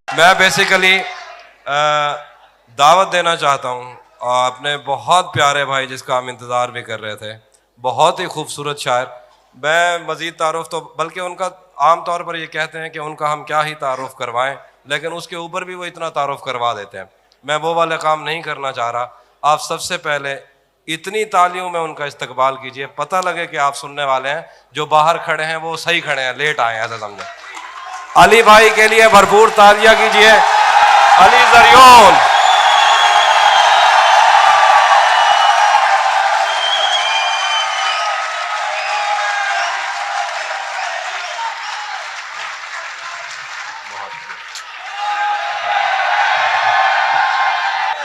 मैं बेसिकली दावत देना चाहता हूँ अपने बहुत प्यारे भाई जिसका हम इंतज़ार भी कर रहे थे, बहुत ही खूबसूरत शायर। मैं मज़ीद तारुफ तो बल्कि उनका आम तौर पर ये कहते हैं कि उनका हम क्या ही तारुफ करवाएं, लेकिन उसके ऊपर भी वो इतना तारुफ करवा देते हैं। मैं वो वाले काम नहीं करना चाह रहा। आप सबसे पहले इतनी तालियों में उनका इस्तकबाल कीजिए, पता लगे कि आप सुनने वाले हैं। जो बाहर खड़े हैं वो सही खड़े हैं, लेट आए हैं, ऐसा समझे। अली भाई के लिए भरपूर तालियां कीजिए। अली जरियोन।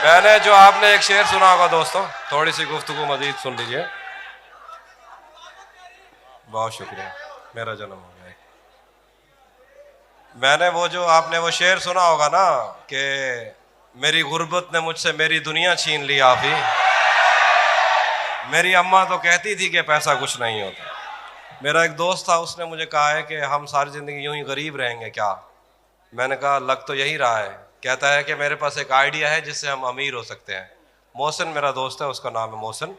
मैंने जो आपने एक शेर सुना होगा दोस्तों, थोड़ी सी गुफ्तगू मजीद सुन लीजिए। बहुत शुक्रिया, मेरा जन्म हो गया। मैंने वो जो आपने वो शेर सुना होगा ना कि मेरी गुर्बत ने मुझसे मेरी दुनिया छीन ली आप ही। मेरी अम्मा तो कहती थी कि पैसा कुछ नहीं होता। मेरा एक दोस्त था, उसने मुझे कहा है कि हम सारी ज़िंदगी यूं ही गरीब रहेंगे क्या। मैंने कहा लग तो यही रहा है। कहता है कि मेरे पास एक आइडिया है जिससे हम अमीर हो सकते हैं। मोहसिन मेरा दोस्त है, उसका नाम है मोहसिन।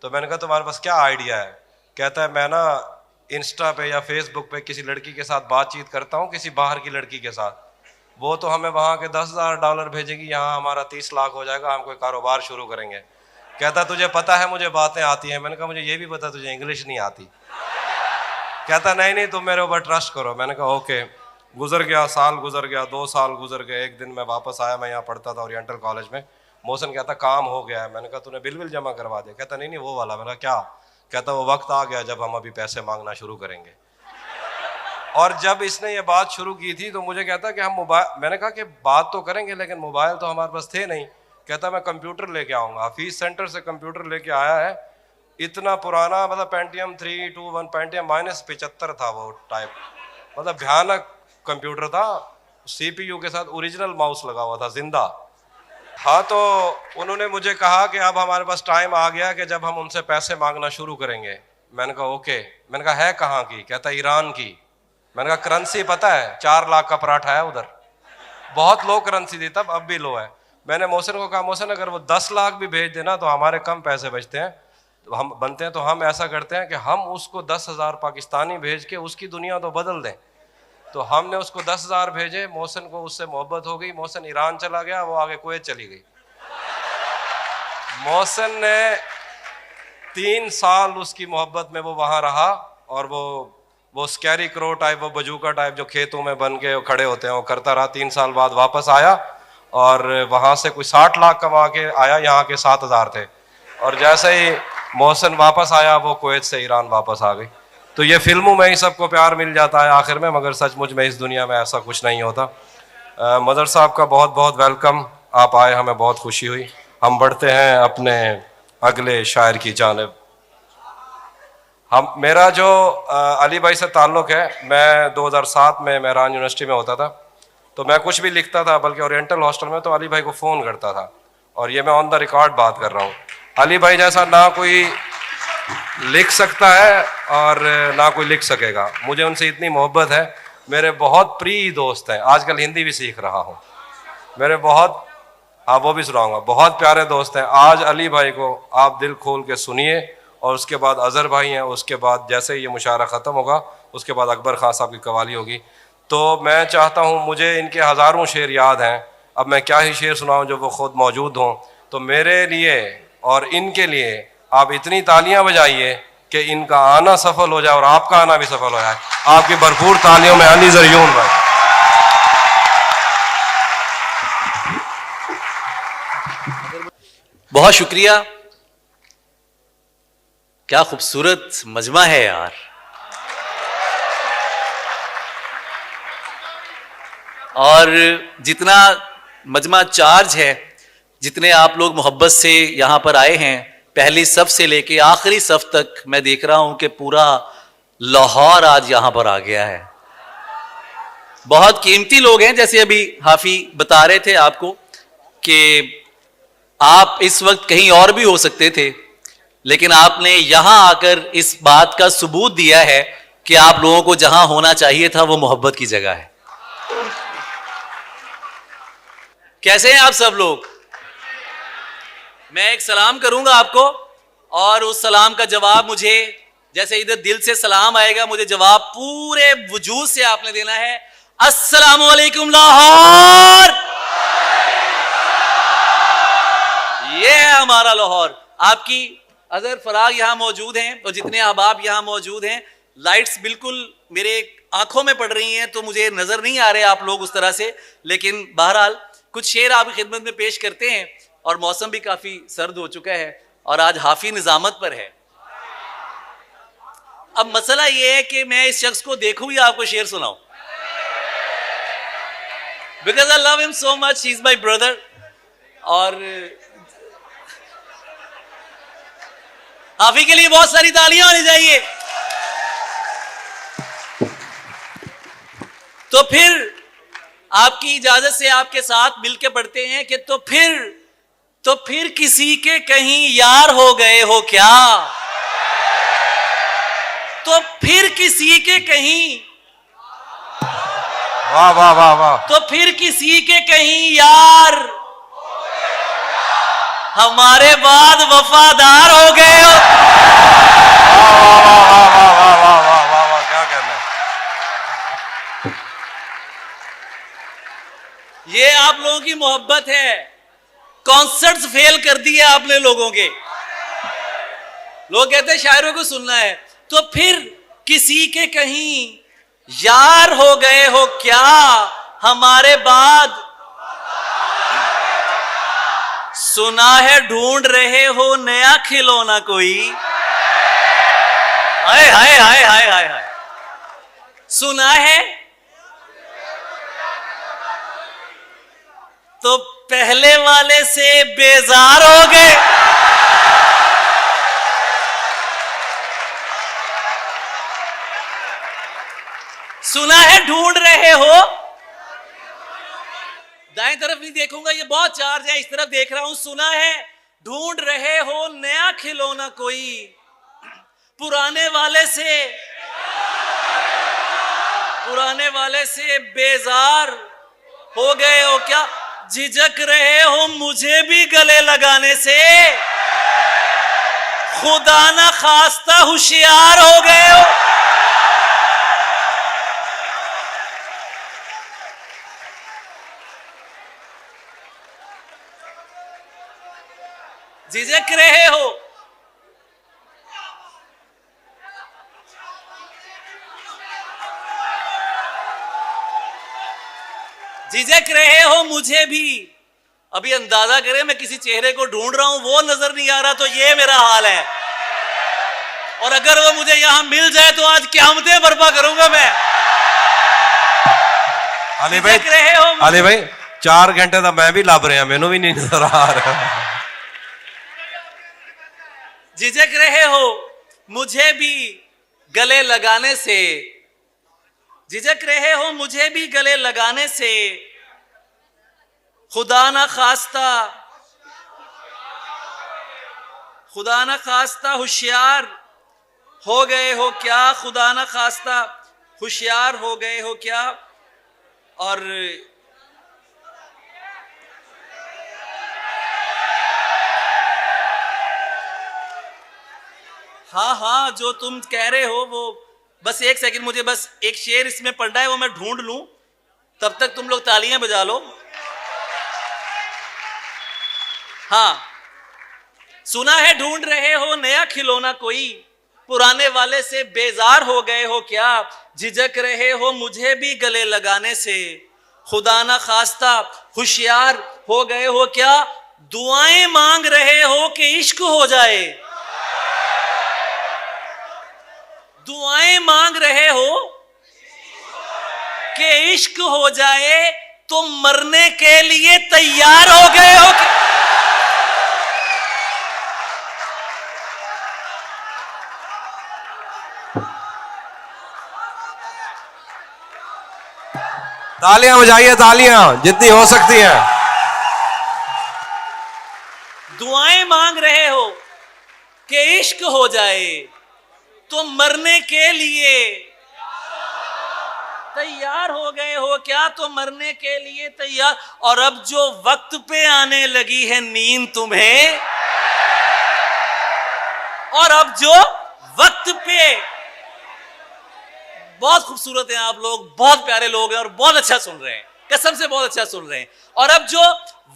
तो मैंने कहा तुम्हारे पास क्या आइडिया है। कहता है मैं ना इंस्टा पे या फेसबुक पे किसी लड़की के साथ बातचीत करता हूँ, किसी बाहर की लड़की के साथ। वो तो हमें वहाँ के $10,000 भेजेगी, यहाँ हमारा 30 लाख हो जाएगा, हम कोई कारोबार शुरू करेंगे। कहता तुझे पता है मुझे बातें आती हैं। मैंने कहा मुझे ये भी पता तुझे इंग्लिश नहीं आती। कहता नहीं नहीं तुम मेरे ऊपर ट्रस्ट करो। मैंने कहा ओके। गुजर गया, साल गुजर गया, 2 साल गुजर गए। एक दिन मैं वापस आया, मैं यहाँ पढ़ता था ओरिएंटल कॉलेज में। मोहसिन कहता काम हो गया है। मैंने कहा तूने बिल विल जमा करवा दिया। कहता नहीं नहीं वो वाला। मैंने कहा क्या। कहता वो वक्त आ गया जब हम अभी पैसे मांगना शुरू करेंगे। और जब इसने ये बात शुरू की थी तो मुझे कहता कि हम मोबाइल, मैंने कहा कि बात तो करेंगे लेकिन मोबाइल तो हमारे पास थे नहीं। कहता मैं कंप्यूटर लेके आऊँगा। हफीज सेंटर से कंप्यूटर लेके आया है, इतना पुराना, मतलब पेंटियम 321, पेंटियम -75 था वो टाइप, मतलब भयानक कंप्यूटर था। CPU के साथ ओरिजिनल माउस लगा हुआ था, जिंदा। हाँ, तो उन्होंने मुझे कहा कि अब हमारे पास टाइम आ गया कि जब हम उनसे पैसे मांगना शुरू करेंगे। मैंने कहा ओके। मैंने कहा है कहाँ की। कहता ईरान की। मैंने कहा करेंसी पता है, 4 लाख का पराठा है उधर। बहुत लो करेंसी थी तब, अब भी लो है। मैंने मोहसिन को कहा मोहसिन अगर वो 10 लाख भी भेज देना तो हमारे कम पैसे बचते हैं, तो हम बनते हैं। तो हम ऐसा करते हैं कि हम उसको 10,000 पाकिस्तानी भेज के उसकी दुनिया तो बदल दें। तो हमने उसको 10,000 भेजे। मोहसिन को उससे मोहब्बत हो गई। मोहसिन ईरान चला गया, वो आगे कुवैत चली गई। मोहसिन ने 3 साल उसकी मोहब्बत में वो वहाँ रहा। और वो स्कैरी क्रो टाइप, वो बजूका टाइप जो खेतों में बन के खड़े होते हैं, वो करता रहा। 3 साल बाद वापस आया और वहाँ से कोई 60 लाख कमा के आया। यहाँ के 7,000 थे। और जैसे ही मोहसिन वापस आया, वो कुवैत से ईरान वापस आ गई। तो ये फिल्मों में ही सबको प्यार मिल जाता है आखिर में, मगर सचमुच में इस दुनिया में ऐसा कुछ नहीं होता। मदर साहब का बहुत बहुत वेलकम। आप आए, हमें बहुत खुशी हुई। हम बढ़ते हैं अपने अगले शायर की जानिब। मेरा जो अली भाई से ताल्लुक़ है, मैं 2007 में मेहरान यूनिवर्सिटी में होता था। तो मैं कुछ भी लिखता था, बल्कि ओरिएंटल हॉस्टल में, तो अली भाई को फ़ोन करता था। और ये मैं ऑन द रिकॉर्ड बात कर रहा हूँ। अली भाई जैसा ना कोई लिख सकता है और ना कोई लिख सकेगा। मुझे उनसे इतनी मोहब्बत है। मेरे बहुत प्रिय दोस्त हैं। आजकल हिंदी भी सीख रहा हूँ। मेरे बहुत, हाँ वो भी सुनाऊंगा, बहुत प्यारे दोस्त हैं। आज अली भाई को आप दिल खोल के सुनिए। और उसके बाद अज़हर भाई हैं। उसके बाद जैसे ही ये मुशायरा ख़त्म होगा, उसके बाद अकबर खान साहब की कवाली होगी। तो मैं चाहता हूँ, मुझे इनके हज़ारों शेर याद हैं, अब मैं क्या ही शेर सुनाऊँ जो वो ख़ुद मौजूद हों। तो मेरे लिए और इनके लिए आप इतनी तालियां बजाइए कि इनका आना सफल हो जाए और आपका आना भी सफल हो जाए। आपकी भरपूर तालियों में अली जरियून भाई। बहुत शुक्रिया। क्या खूबसूरत मजमा है यार। और जितना मजमा चार्ज है, जितने आप लोग मोहब्बत से यहाँ पर आए हैं, पहली सफ से लेके आखिरी सफ तक, मैं देख रहा हूँ कि पूरा लाहौर आज यहाँ पर आ गया है। बहुत कीमती लोग हैं। जैसे अभी हाफी बता रहे थे आपको कि आप इस वक्त कहीं और भी हो सकते थे, लेकिन आपने यहाँ आकर इस बात का सबूत दिया है कि आप लोगों को जहाँ होना चाहिए था वो मोहब्बत की जगह है। कैसे हैं आप सब लोग? मैं एक सलाम करूंगा आपको और उस सलाम का जवाब मुझे, जैसे इधर दिल से सलाम आएगा, मुझे जवाब पूरे वजूद से आपने देना है। अस्सलामु अलैकुम लाहौर। ये है हमारा लाहौर। आपकी अजहर फराग यहां मौजूद हैं और जितने अहबाब यहां मौजूद हैं, लाइट्स बिल्कुल मेरे आंखों में पड़ रही हैं तो मुझे नजर नहीं आ रहे आप लोग उस तरह से, लेकिन बहरहाल कुछ शेर आपकी खिदमत में पेश करते हैं। और मौसम भी काफी सर्द हो चुका है और आज हाफी निजामत पर है। अब मसला यह है कि मैं इस शख्स को देखूं या आपको शेर सुनाऊं, because I love him so much, he is my brother. और हाफी के लिए बहुत सारी तालियां होनी चाहिए। तो फिर आपकी इजाजत से आपके साथ मिलके पढ़ते हैं कि तो फिर किसी के कहीं यार हो गए हो क्या? तो फिर किसी के कहीं, वाह वाह वाह वाह, तो फिर किसी के कहीं यार, हमारे बाद वफादार हो गए हो। वाह वाह वाह वाह वाह वाह वाह वाह, क्या कहना है। ये आप लोगों की मोहब्बत है। कॉन्सर्ट्स फेल कर दिए आपने लोगों के। लोग कहते हैं शायरों को सुनना है। तो फिर किसी के कहीं यार हो गए हो क्या, हमारे बाद सुना है ढूंढ रहे हो नया खिलौना कोई। हाय हाय हाय हाय हाय हाय, सुना है तो पहले वाले से बेजार हो गए। सुना है ढूंढ रहे हो, दाएं तरफ नहीं देखूंगा, ये बहुत चार्ज है, इस तरफ देख रहा हूं। सुना है ढूंढ रहे हो नया खिलौना कोई, पुराने वाले से बेजार हो गए हो क्या? झिझक रहे हो मुझे भी गले लगाने से, खुदा ना खास्ता होशियार हो गए हो। झिझक रहे हो, झिझक रहे हो मुझे भी। अभी अंदाजा करें, मैं किसी चेहरे को ढूंढ रहा हूं, वो नजर नहीं आ रहा, तो ये मेरा हाल है। और अगर वो मुझे यहां मिल जाए तो आज क़यामतें बर्पा करूंगा मैं। अली भाई 4 घंटे तो मैं भी लब रहा, मैनू भी नहीं नजर आ रहा। झिझक रहे हो मुझे भी गले लगाने से, झिझक रहे हो मुझे भी गले लगाने से, खुदा ना खास्ता होशियार हो गए हो क्या, खुदा ना खास्ता होशियार हो गए हो क्या। और हाँ, जो तुम कह रहे हो वो, बस एक सेकंड, मुझे बस एक शेर इसमें पढ़ना है, वो मैं ढूंढ लूं, तब तक तुम लोग तालियां बजा लो। हाँ, सुना है ढूंढ रहे हो नया खिलौना कोई, पुराने वाले से बेजार हो गए हो क्या। झिझक रहे हो मुझे भी गले लगाने से, खुदा ना खास्ता होशियार हो गए हो क्या। दुआएं मांग रहे हो कि इश्क हो जाए, दुआएं मांग रहे हो कि इश्क हो जाए, तुम मरने के लिए तैयार हो गए हो कि... तालियां बजाइए, तालियां जितनी हो सकती हैं। दुआएं मांग रहे हो कि इश्क हो जाए, तो मरने के लिए तैयार हो गए हो क्या तो मरने के लिए तैयार, और अब जो वक्त पे आने लगी है नींद तुम्हें, और अब जो वक्त पे, बहुत खूबसूरत हैं आप लोग, बहुत प्यारे लोग हैं और बहुत अच्छा सुन रहे हैं, कसम से बहुत अच्छा सुन रहे हैं। और अब जो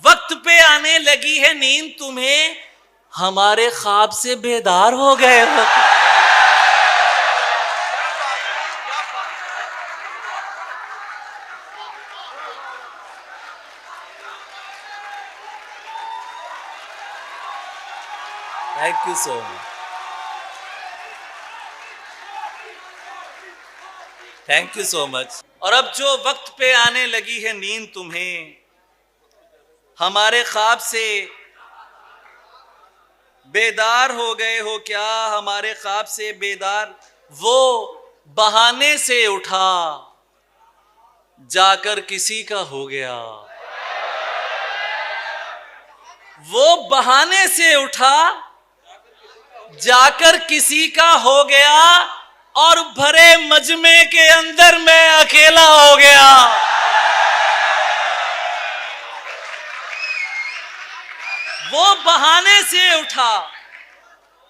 वक्त पे आने लगी है नींद तुम्हें, हमारे ख्वाब से बेदार हो गए हो। Thank you so much, thank you so much. और अब जो वक्त पे आने लगी है नींद तुम्हें, हमारे ख्वाब से बेदार हो गए हो क्या, हमारे ख्वाब से बेदार। वो बहाने से उठा जाकर किसी का हो गया, वो बहाने से उठा जाकर किसी का हो गया, और भरे मजमे के अंदर मैं अकेला हो गया। वो बहाने से उठा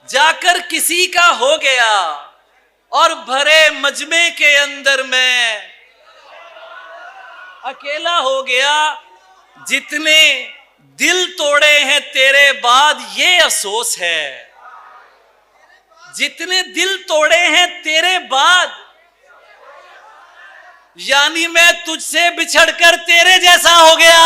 जाकर किसी का हो गया, और भरे मजमे के अंदर मैं अकेला हो गया। जितने दिल तोड़े हैं तेरे बाद ये अफसोस है, जितने दिल तोड़े हैं तेरे बाद, यानी मैं तुझसे बिछड़कर तेरे जैसा हो गया।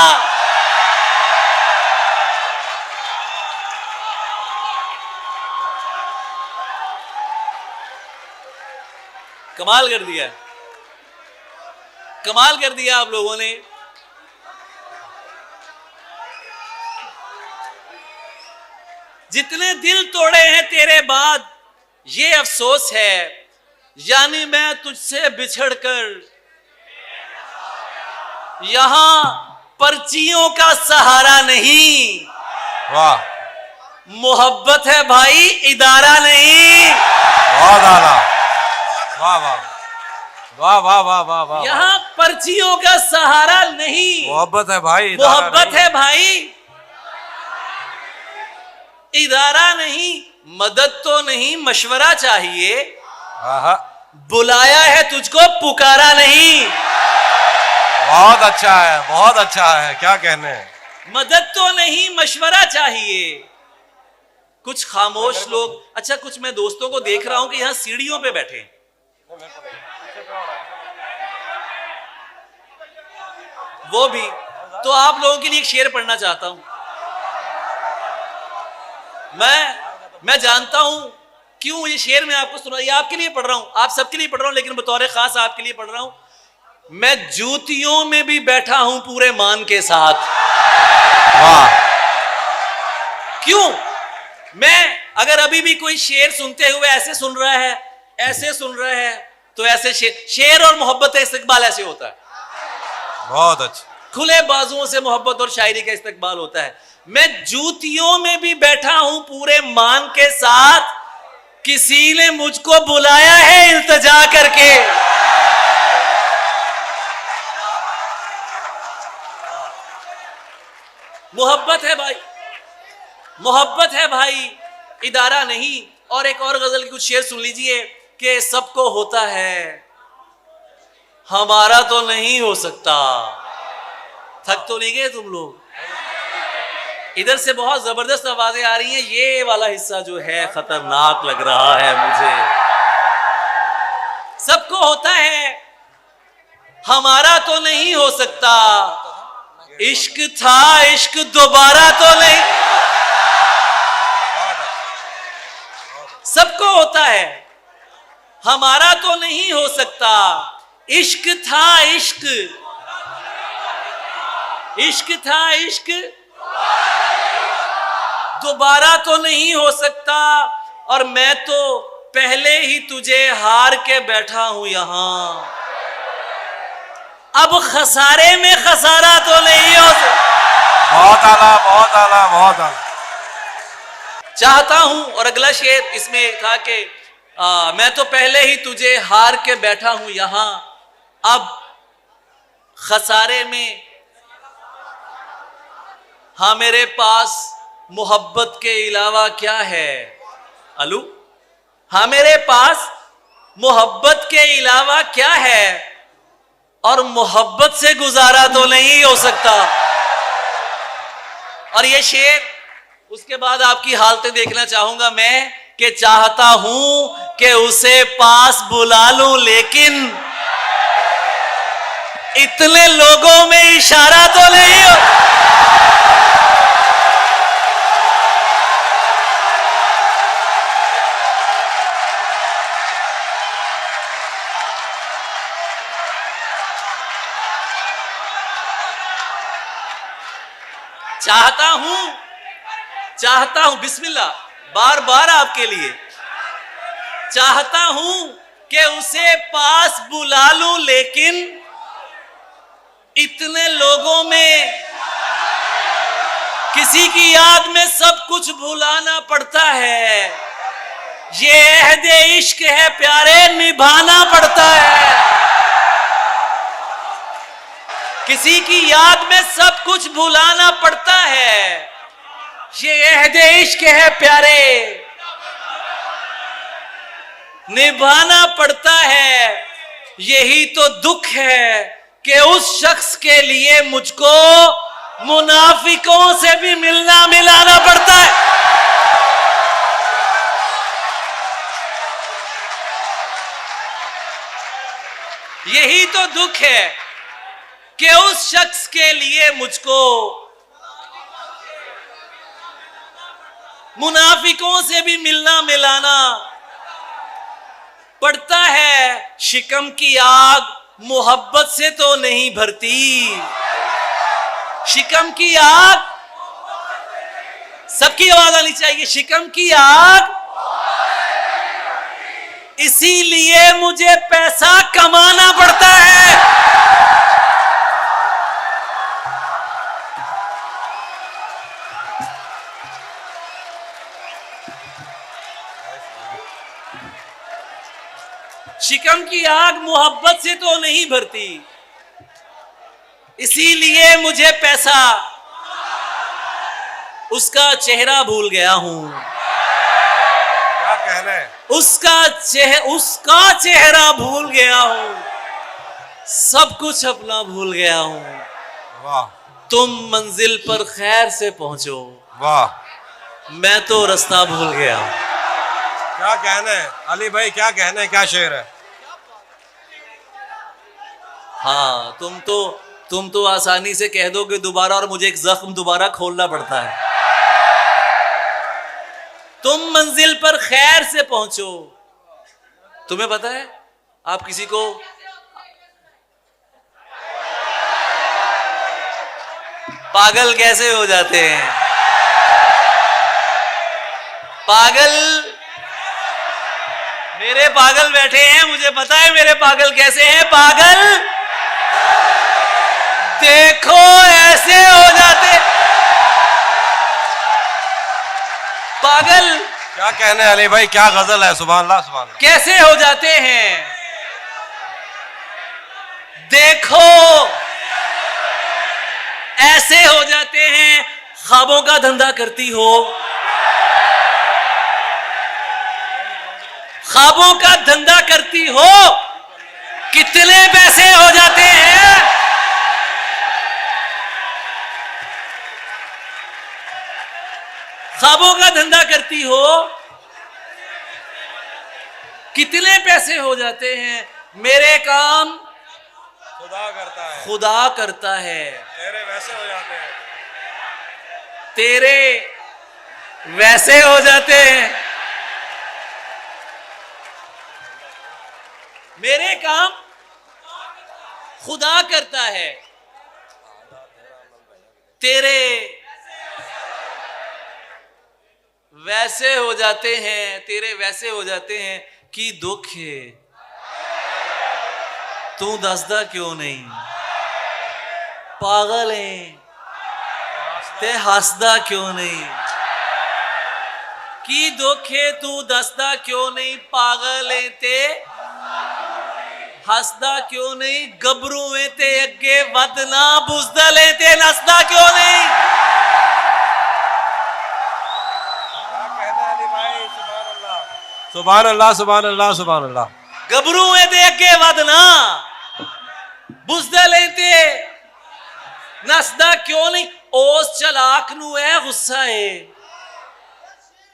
कमाल कर दिया, कमाल कर दिया आप लोगों ने। जितने दिल तोड़े हैं तेरे बाद ये अफसोस है, यानी मैं तुझसे बिछड़कर यहां पर्चियों का सहारा नहीं, वाह, मोहब्बत है भाई इदारा नहीं। बहुत आला, वाह वाह वाह वाह वाह वाह वाह। यहां पर्चियों का सहारा नहीं, मोहब्बत है भाई, इदारा मोहब्बत नहीं। है भाई इदारा नहीं। मदद तो नहीं मशवरा चाहिए, आहा, बुलाया है तुझको पुकारा नहीं। बहुत अच्छा है, बहुत अच्छा है, क्या कहने। मदद तो नहीं मशवरा चाहिए। कुछ खामोश लोग, अच्छा कुछ मैं दोस्तों को देख रहा हूं कि यहां सीढ़ियों पे बैठे हैं। वो भी तो आप लोगों के लिए एक शेर पढ़ना चाहता हूं। मैं जानता हूं क्यों ये शेर मैं आपको सुना, ये आपके लिए पढ़ रहा हूं, आप सबके लिए पढ़ रहा हूं, लेकिन बतौर खास आपके लिए पढ़ रहा हूं। मैं जूतियों में भी बैठा हूं पूरे मान के साथ। वाह, क्यों? मैं अगर अभी भी कोई शेर सुनते हुए ऐसे सुन रहा है, ऐसे सुन रहा है, तो ऐसे शेर और मोहब्बत का इस्तकबाल ऐसे होता है। बहुत अच्छा, खुले बाजुओं से मोहब्बत और शायरी का इस्तकबाल होता है। मैं जूतियों में भी बैठा हूं पूरे मान के साथ, किसी ने मुझको बुलाया है इल्तिजा करके। मोहब्बत है भाई, मोहब्बत है भाई इदारा नहीं। और एक और गजल की कुछ शेर सुन लीजिए कि सबको होता है हमारा तो नहीं हो सकता। थक तो नहीं गए तुम लोग? इधर से बहुत जबरदस्त आवाजें आ रही हैं, ये वाला हिस्सा जो है खतरनाक लग रहा है मुझे। सबको होता है हमारा तो नहीं हो सकता, इश्क था इश्क दोबारा तो नहीं। सबको होता है हमारा तो नहीं हो सकता, इश्क था इश्क, इश्क था इश्क दोबारा तो नहीं हो सकता। और मैं तो पहले ही तुझे हार के बैठा हूं यहां, अब खसारे में खसारा तो नहीं हो सकता। बहुत आला, बहुत आला, बहुत आला। चाहता हूं, और अगला शेर इसमें था कि मैं तो पहले ही तुझे हार के बैठा हूं यहां, अब खसारे में हाँ मेरे पास मोहब्बत के अलावा क्या है? अलू, हाँ मेरे पास मोहब्बत के अलावा क्या है? और मोहब्बत से गुजारा तो नहीं हो सकता। और ये शेर, उसके बाद आपकी हालतें देखना चाहूंगा मैं, कि चाहता हूं कि उसे पास बुला लूं, लेकिन इतने लोगों में इशारा तो नहीं हो। चाहता हूं बिस्मिल्लाह, बार बार आपके लिए चाहता हूं कि उसे पास बुला लूं, लेकिन इतने लोगों में किसी की याद में सब कुछ भुलाना पड़ता है। ये अहदे इश्क है प्यारे, निभाना पड़ता है। किसी की याद में सब कुछ भुलाना पड़ता है। ये अहदे इश्क है प्यारे, निभाना पड़ता है। यही तो दुख है कि उस शख्स के लिए मुझको मुनाफिकों से भी मिलना मिलाना पड़ता है। यही तो दुख है कि उस शख्स के लिए मुझको मुनाफिकों से भी मिलना मिलाना पड़ता है। शिकम की आग मोहब्बत से तो नहीं भरती। शिकम की आग, सबकी आवाज आनी चाहिए, शिकम की आग इसीलिए मुझे पैसा कमाना पड़ता है। शिकम की आग मोहब्बत से तो नहीं भरती, इसीलिए मुझे पैसा, उसका चेहरा भूल गया हूं। क्या कह रहे हैं? उसका चेहरा भूल गया हूं, सब कुछ अपना भूल गया हूं। वाह। तुम मंजिल पर खैर से पहुंचो, वाह। मैं तो रास्ता भूल गया हूं। क्या कहना है अली भाई, क्या कहना है, क्या शेर है? हाँ, तुम तो आसानी से कह दोगे दोबारा, और मुझे एक जख्म दोबारा खोलना पड़ता है। तुम मंजिल पर खैर से पहुंचो। तुम्हें पता है, आप किसी को पागल कैसे हो जाते हैं? पागल, मेरे पागल बैठे हैं, मुझे पता है मेरे पागल कैसे हैं। पागल देखो ऐसे हो जाते। पागल क्या कहना है अली भाई, क्या गजल है, सुभान अल्लाह सुभान अल्लाह। कैसे हो जाते हैं? देखो ऐसे हो जाते हैं। ख्वाबों का धंधा करती हो, ख्वाबों का धंधा करती हो, कितने पैसे हो जाते हैं। ख्वाबों का धंधा करती हो, कितने पैसे हो जाते हैं। मेरे काम खुदा करता है, खुदा करता है। तेरे वैसे हो जाते हैं, तेरे वैसे हो जाते हैं। मेरे काम खुदा करता है, तेरे वैसे हो जाते हैं। तेरे वैसे हो जाते हैं कि दुख है, तू दसदा क्यों नहीं। पागल है ते हंसदा क्यों नहीं। की दुख है तू दसदा क्यों नहीं। पागल है ते हसदा क्यों नहीं गबरूए ते अगे वदना बुजदले ते नसदा क्यों नहीं। क्या कहना है अली भाई, सुभान अल्लाह सुभान अल्लाह सुभान अल्लाह सुभान अल्लाह। गबरूए ते अगे वदना बुजदले ते नसदा क्यों नहीं। उस चलाक नू है गुस्सा है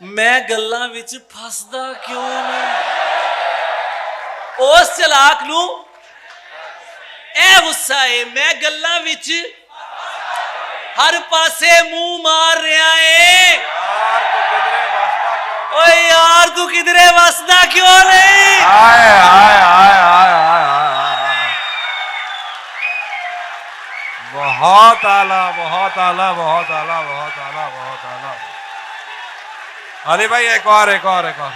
मैं गल्लां विच फसदा क्यों नहीं। उस चलाक नू ए गुस्सा है मैं गल्लां विच हर पासे मुंह मार रहा है। ओए यार तू किधरे वसदा क्यों नहीं। हाय हाय हाय हाय हाय हाय। बहुत आला बहुत आला बहुत आला बहुत आला बहुत आला। अली भाई एक और एक और एक और।